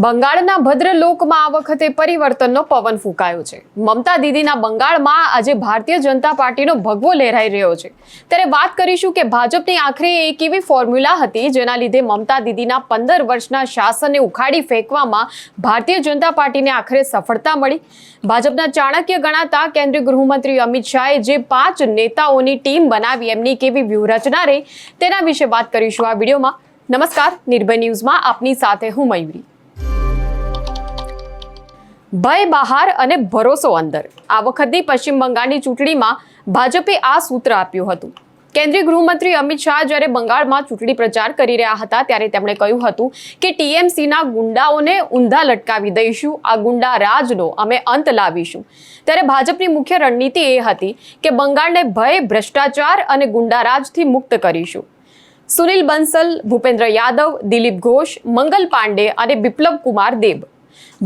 બંગાળના ભદ્રલોકમાં આ વખતે પરિવર્તનનો પવન ફૂંકાયો છે. મમતા દીદીના બંગાળમાં આજે ભારતીય જનતા પાર્ટીનો ભગવો લહેરાઈ રહ્યો છે. ત્યારે વાત કરીશું કે ભાજપની આખરે એક એવી ફોર્મ્યુલા હતી જેના લીધે મમતા દીદીના 15 વર્ષના શાસનને ઉખાડી ફેંકવામાં ભારતીય જનતા પાર્ટીને આખરે સફળતા મળી. ભાજપના ચાણક્ય ગણાતા કેન્દ્રીય ગૃહમંત્રી અમિત શાહે જે 5 નેતાઓની ટીમ બનાવી એમની કેવી વ્યૂહરચના રહી તેના વિશે વાત કરીશું આ વિડીયોમાં. નમસ્કાર, નિર્ભય ન્યૂઝમાં આપની સાથે હું મયુરી. ભય બહાર અને ભરોસો અંદર. આ વખતની પશ્ચિમ બંગાળની ચૂંટણીમાં ભાજપે આ સૂત્ર આપ્યું હતું. કેન્દ્રીય ગૃહમંત્રી અમિત શાહ જ્યારે બંગાળમાં ચૂંટણી પ્રચાર કરી રહ્યા હતા ત્યારે તેમણે કહ્યું હતું કે ટીએમસીના ગુંડાઓને ઊંધા લટકાવી દઈશું, આ ગુંડા રાજનો અમે અંત લાવીશું. ત્યારે ભાજપની મુખ્ય રણનીતિ એ હતી કે બંગાળને ભય, ભ્રષ્ટાચાર અને ગુંડારાજથી મુક્ત કરીશું. સુનિલ બંસલ, ભૂપેન્દ્ર યાદવ, દિલીપ ઘોષ, મંગલ પાંડે અને બિપ્લબ કુમાર દેબ.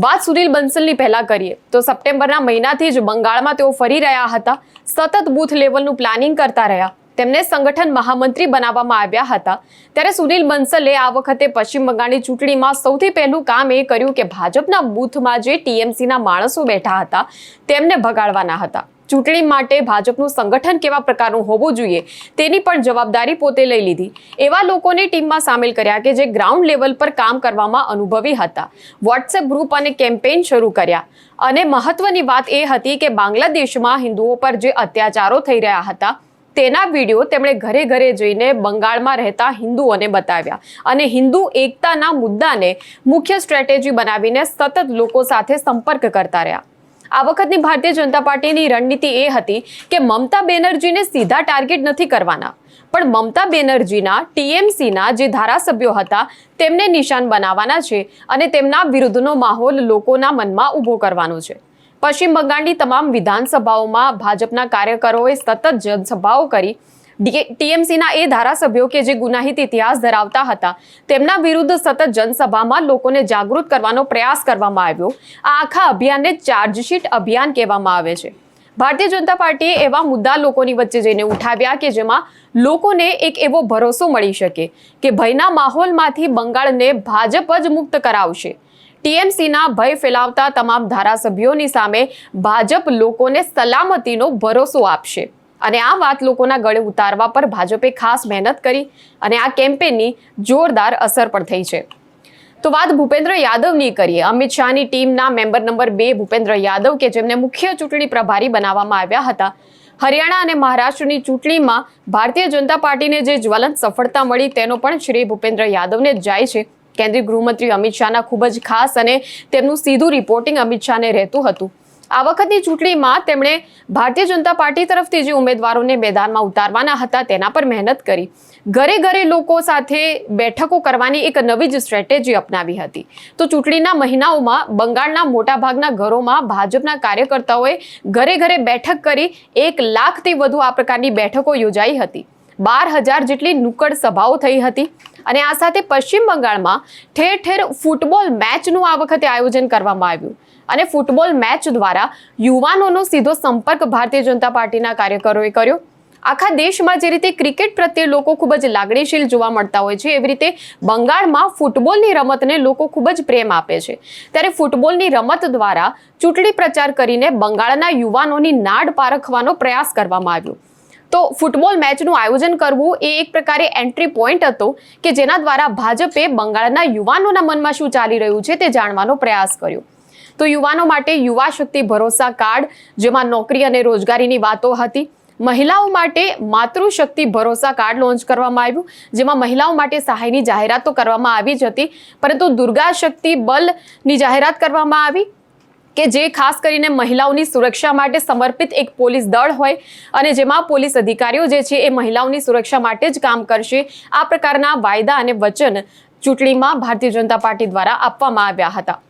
વાત સુનિલ બંસલની પહેલા કરીએ તો સપ્ટેમ્બરના મહિનાથી જ બંગાળમાં તેઓ ફરી રહ્યા હતા. સતત બૂથ લેવલનું પ્લાનિંગ કરતા રહ્યા. તેમને સંગઠન મહામંત્રી બનાવવામાં આવ્યા હતા. ત્યારે સુનિલ બંસલે આ વખતે પશ્ચિમ બંગાળની ચૂંટણીમાં સૌથી પહેલું કામ એ કર્યું કે ભાજપના બૂથમાં જે ટીએમસીના માણસો બેઠા હતા તેમને ભગાડવાના હતા. ચૂંટણી માટે ભાજપનું સંગઠન કેવા પ્રકારનું હોવું જોઈએ તેની પણ જવાબદારી પોતે લઈ લીધી. એવા લોકોને ટીમમાં સામેલ કર્યા કે જે ગ્રાઉન્ડ લેવલ પર કામ કરવામાં અનુભવી હતા. વોટ્સએપ ગ્રુપ અને કેમ્પેઇન શરૂ કર્યા. અને મહત્વની વાત એ હતી કે બાંગ્લાદેશમાં હિન્દુઓ પર જે અત્યાચારો થઈ રહ્યા હતા તેના વિડીયો તેમણે ઘરે ઘરે જઈને બંગાળમાં રહેતા હિન્દુઓને બતાવ્યા અને હિન્દુ એકતાના મુદ્દાને મુખ્ય સ્ટ્રેટેજી બનાવીને સતત લોકો સાથે સંપર્ક કરતા રહ્યા. આ વખતની ભારતીય જનતા પાર્ટીની રણનીતિ એ હતી કે મમતા બેનર્જીને સીધા ટાર્ગેટ નથી કરવાના, પણ મમતા બેનર્જીના ટીએમસીના જે ધારાસભ્યો હતા તેમને નિશાન બનાવવાના છે અને તેમના વિરુદ્ધનો માહોલ લોકોના મનમાં ઊભો કરવાનો છે. પશ્ચિમ બંગાળની તમામ વિધાનસભાઓમાં ભાજપના કાર્યકરોએ સતત જનસભાઓ કરી. ટીએમસીના એ ધારાસભ્યો કે જે ગુનાહિત ઇતિહાસ ધરાવતા હતા તેમના વિરુદ્ધ સતત જનસભામાં લોકોને જાગૃત કરવાનો પ્રયાસ કરવામાં આવ્યો. આ આખા અભિયાનને ચાર્જશીટ અભિયાન કહેવામાં આવે છે. ભારતીય જનતા પાર્ટીએ એવા મુદ્દા લોકોની વચ્ચે જઈને ઉઠાવ્યા કે જેમાં લોકોને એક એવો ભરોસો મળી શકે કે ભયના માહોલમાંથી બંગાળને ભાજપ જ મુક્ત કરાવશે. ટીએમસીના ભય ફેલાવતા તમામ ધારાસભ્યોની સામે ભાજપ લોકોને સલામતીનો ભરોસો આપશે. અને આ વાત લોકોના ગળે ઉતારવા પર ભાજપે ખાસ મહેનત કરી અને આ કેમ્પેનની જોરદાર અસર પણ થઈ છે. તો વાત ભૂપેન્દ્ર યાદવની કરીએ. અમિત શાહની ટીમના મેમ્બર નંબર 2 ભૂપેન્દ્ર યાદવ કે જેમને મુખ્ય ચૂંટણી પ્રભારી બનાવવામાં આવ્યા હતા. હરિયાણા અને મહારાષ્ટ્રની ચૂંટણીમાં ભારતીય જનતા પાર્ટીને જે જ્વલંત સફળતા મળી તેનો પણ શ્રેય ભૂપેન્દ્ર યાદવને જ જાય છે. કેન્દ્રીય ગૃહમંત્રી અમિત શાહના ખૂબ જ ખાસ અને તેમનું સીધું રિપોર્ટિંગ અમિત શાહને રહેતું હતું. આ વખતની ચૂંટણીમાં તેમણે ભારતીય જનતા પાર્ટી તરફથી જે ઉમેદવારોને મેદાનમાં ઉતારવાના હતા તેના પર મહેનત કરી. ઘરે ઘરે લોકો સાથે બેઠકો કરવાની એક નવી જ સ્ટ્રેટેજી અપનાવી હતી. તો ચૂંટણીના મહિનાઓમાં બંગાળના મોટાભાગના ઘરોમાં ભાજપના કાર્યકર્તાઓએ ઘરે ઘરે બેઠક કરી 1 લાખથી વધુ આ પ્રકારની બેઠકો યોજાઈ હતી. 12,000 જેટલી નુક્કડ સભાઓ થઈ હતી. અને આ સાથે પશ્ચિમ બંગાળમાં ઠેર ઠેર ફૂટબોલ મેચનું આ વખતે આયોજન કરવામાં આવ્યું. અને ફૂટબોલ મેચ દ્વારા યુવાનોનો સીધો સંપર્ક ભારતીય જનતા પાર્ટીના કાર્યકરોએ કર્યો. આખા દેશમાં જે રીતે ક્રિકેટ પ્રત્યે લોકો ખૂબ જ લાગણીશીલ જોવા મળતા હોય છે એવી રીતે બંગાળમાં ફૂટબોલની રમતને લોકો ખૂબ જ પ્રેમ આપે છે. ત્યારે ફૂટબોલની રમત દ્વારા ચૂંટણી પ્રચાર કરીને બંગાળના યુવાનોની નાડ પારખવાનો પ્રયાસ કરવામાં આવ્યો. તો ફૂટબોલ મેચનું આયોજન કરવું એ એક પ્રકારે એન્ટ્રી પોઈન્ટ હતો કે જેના દ્વારા ભાજપે બંગાળના યુવાનોના મનમાં શું ચાલી રહ્યું છે તે જાણવાનો પ્રયાસ કર્યો. તો યુવાનો માટે યુવા શક્તિ ભરોસા કાર્ડ જેમાં નોકરી અને રોજગારીની વાતો હતી. મહિલાઓ માટે માતૃશક્તિ ભરોસા કાર્ડ લોન્ચ કરવામાં આવ્યું જેમાં મહિલાઓ માટે સહાયની જાહેરાત તો કરવામાં આવી જ હતી, પરંતુ દુર્ગા શક્તિ બલની જાહેરાત કરવામાં આવી કે જે ખાસ કરીને મહિલાઓની સુરક્ષા માટે સમર્પિત એક પોલીસ દળ હોય અને જેમાં પોલીસ અધિકારીઓ જે છે એ મહિલાઓની સુરક્ષા માટે જ કામ કરશે. આ પ્રકારના વાયદા અને વચન ચૂંટણીમાં ભારતીય જનતા પાર્ટી દ્વારા આપવામાં આવ્યા હતા.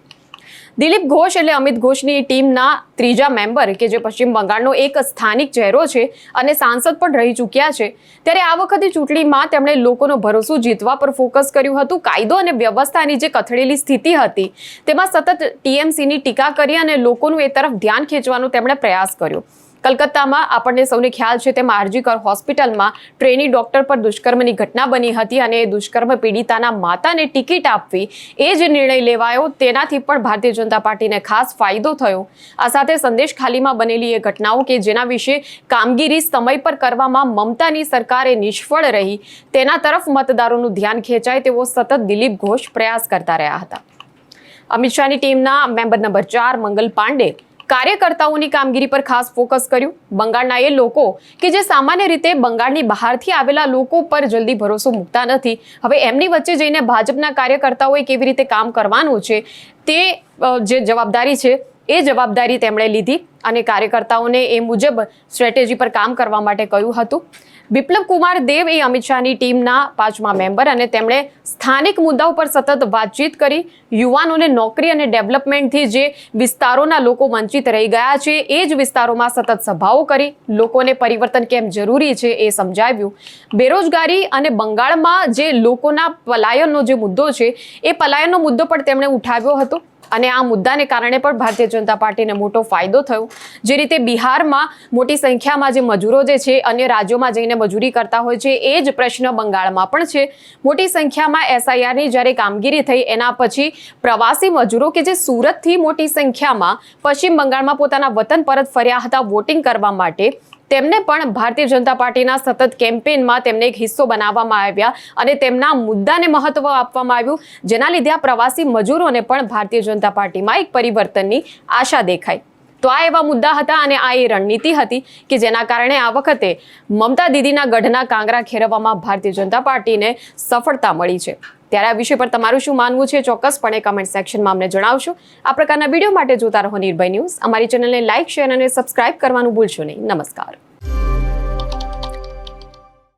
દિલીપ ઘોષ એટલે અમિત ઘોષની ટીમના 3જા મેમ્બર કે જે પશ્ચિમ બંગાળનો એક સ્થાનિક ચહેરો છે અને સાંસદ પણ રહી ચૂક્યા છે. ત્યારે આ વખતે ચૂંટણીમાં તેમણે લોકોનો ભરોસો જીતવા પર ફોકસ કર્યું હતું. કાયદો અને વ્યવસ્થાની જે કથળેલી સ્થિતિ હતી તેમાં સતત ટીએમસીની ટીકા કરી અને લોકોનું એ તરફ ધ્યાન ખેંચવાનો તેમણે પ્રયાસ કર્યો. કલકત્તામાં આપણને સૌને ખ્યાલ છે તેમ આરજી કર હોસ્પિટલમાં ટ્રેની ડોક્ટર પર દુષ્કર્મની ઘટના બની હતી અને એ દુષ્કર્મ પીડિતાના માતાને ટિકિટ આપવી એ જે નિર્ણય લેવાયો તેનાથી પણ ભારતીય જનતા પાર્ટીને ખાસ ફાયદો થયો. આ સાથે સંદેશ ખાલીમાં બનેલી એ ઘટનાઓ કે જેના વિશે કામગીરી સમય પર કરવામાં મમતાની સરકારે નિષ્ફળ રહી તેના તરફ મતદારોનું ધ્યાન ખેંચાય તેવો સતત દિલીપ ઘોષ પ્રયાસ કરતા રહ્યા હતા. અમિત શાહની ટીમના મેમ્બર નંબર 4 મંગલ પાંડે કાર્યકર્તાઓની કામગીરી પર ખાસ ફોકસ કર્યું. બંગાળના એ લોકો કે જે સામાન્ય રીતે બંગાળની બહારથી આવેલા લોકો પર જલ્દી ભરોસો મૂકતા નથી, હવે એમની વચ્ચે જઈને ભાજપના કાર્યકર્તાઓએ કેવી રીતે કામ કરવાનું છે તે જે જવાબદારી છે એ જવાબદારી તેમણે લીધી અને કાર્યકર્તાઓને એ મુજબ સ્ટ્રેટેજી પર કામ કરવા માટે કહ્યું હતું. બિપ્લબ કુમાર દેવ એ અમિત શાહની ટીમના 5મા મેમ્બર અને તેમણે સ્થાનિક મુદ્દાઓ પર સતત વાતચીત કરી. યુવાનોને નોકરી અને ડેવલપમેન્ટથી જે વિસ્તારોના લોકો વંચિત રહી ગયા છે એ જ વિસ્તારોમાં સતત સભાઓ કરી. લોકોને પરિવર્તન કેમ જરૂરી છે એ સમજાવ્યું. બેરોજગારી અને બંગાળમાં જે લોકોના પલાયનનો જે મુદ્દો છે એ પલાયનનો મુદ્દો પણ તેમણે ઉઠાવ્યો હતો અને આ મુદ્દાને કારણે પણ ભારતીય જનતા પાર્ટીને મોટો ફાયદો થયો. જે રીતે બિહારમાં મોટી સંખ્યામાં જે મજૂરો જે છે અન્ય રાજ્યોમાં જઈને મજૂરી કરતા હોય છે એ જ પ્રશ્ન બંગાળમાં પણ છે. મોટી સંખ્યામાં SIRની જ્યારે કામગીરી થઈ એના પછી પ્રવાસી મજૂરો કે જે સુરતથી મોટી સંખ્યામાં પશ્ચિમ બંગાળમાં પોતાના વતન પરત ફર્યા હતા વોટિંગ કરવા માટે, તેમને પણ ભારતીય જનતા પાર્ટીના સતત કેમ્પેઇનમાં તેમને એક હિસ્સો બનાવવામાં આવ્યા અને તેમના મુદ્દાને મહત્વ આપવામાં આવ્યું, જેના લીધે આ પ્રવાસી મજૂરોને પણ ભારતીય જનતા પાર્ટીમાં એક પરિવર્તનની આશા દેખાઈ. તો આ એવા મુદ્દા હતા અને આ એ રણનીતિ હતી કે જેના કારણે આ વખતે મમતા દીદીના ગઢના કાંગરા ખેરવવામાં ભારતીય જનતા પાર્ટીને સફળતા મળી છે. ત્યારે આ વિષય પર તમારું શું માનવું છે ચોક્કસપણે કમેન્ટ સેક્શનમાં અમને જણાવશો. આ પ્રકારના વિડીયો માટે જોતા રહો નિર્ભય ન્યૂઝ. અમારી ચેનલને લાઇક, શેર અને સબસ્ક્રાઇબ કરવાનું ભૂલશો નહીં. નમસ્કાર.